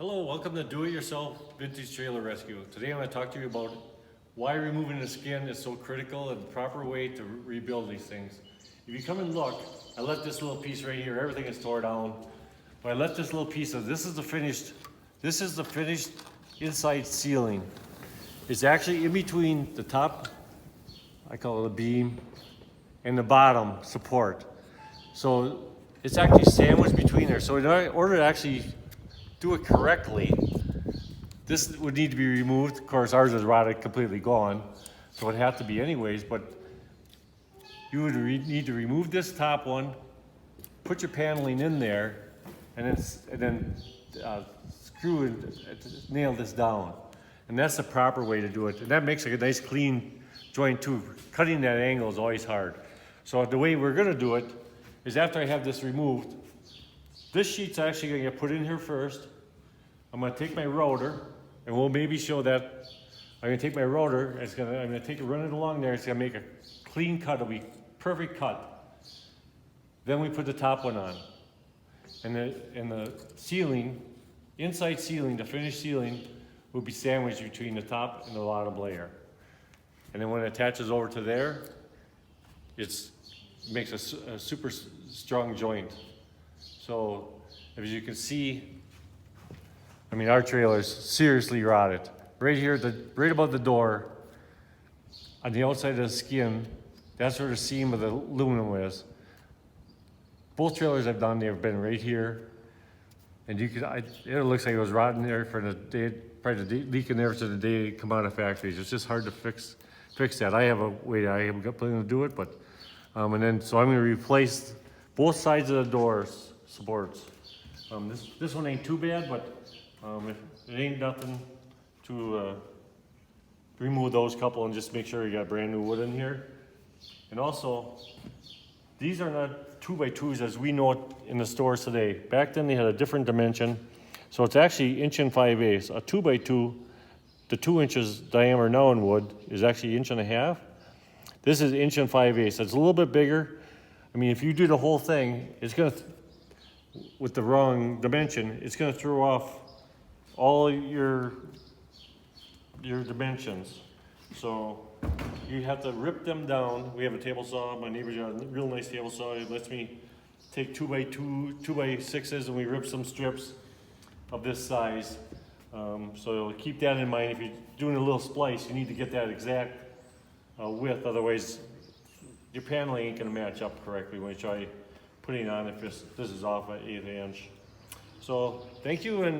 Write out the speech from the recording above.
Hello, welcome to Do-It-Yourself Vintage Trailer Rescue. Today I'm going to talk to you about why removing the skin is so critical and the proper way to rebuild these things. If you come and look, I left this little piece right here. Everything is tore down. But I left this little piece of, this is the finished inside ceiling. It's actually in between the top, I call it a beam, and the bottom support. So it's actually sandwiched between there. So in order to actually do it correctly, this would need to be removed. Of course, ours is rotted, completely gone, so it'd have to be anyways, but you would need to remove this top one, put your paneling in there, and then screw and nail this down. And that's the proper way to do it. And that makes a nice clean joint too. Cutting that angle is always hard. So the way we're gonna do it is after I have this removed, this sheet's actually gonna get put in here first. I'm gonna take my router, and we'll maybe show that. I'm gonna take my router, I'm gonna take it, run it along there, it's gonna make a clean cut, it'll be perfect cut. Then we put the top one on. And the ceiling, inside ceiling, the finished ceiling, will be sandwiched between the top and the bottom layer. And then when it attaches over to there, it makes a super strong joint. So, as you can see, I mean, our trailer is seriously rotted. Right here, right above the door, on the outside of the skin, that's where the seam of the aluminum is. Both trailers I've done, they've been right here. And it looks like it was rotten there for the day, probably leaking there to the day it come out of factories. It's just hard to fix that. I have a way, I haven't got planning to do it, but, so I'm gonna replace both sides of the doors supports. This one ain't too bad, but it ain't nothing to remove those couple and just make sure you got brand new wood in here. And also, these are not 2x2s as we know it in the stores today. Back then they had a different dimension. So it's actually 1 5/8. A 2x2, the 2 inches diameter now in wood is actually 1.5 inches. This is 1 5/8. It's a little bit bigger. I mean, if you do the whole thing, it's gonna, with the wrong dimension, it's gonna throw off all your dimensions. So you have to rip them down. We have a table saw. My neighbor's got a real nice table saw. It lets me take 2x6s and we rip some strips of this size. So keep that in mind. If you're doing a little splice, you need to get that exact width. Otherwise, your paneling ain't gonna match up correctly when you try putting it on if this is off at 1/8 inch. So thank you. And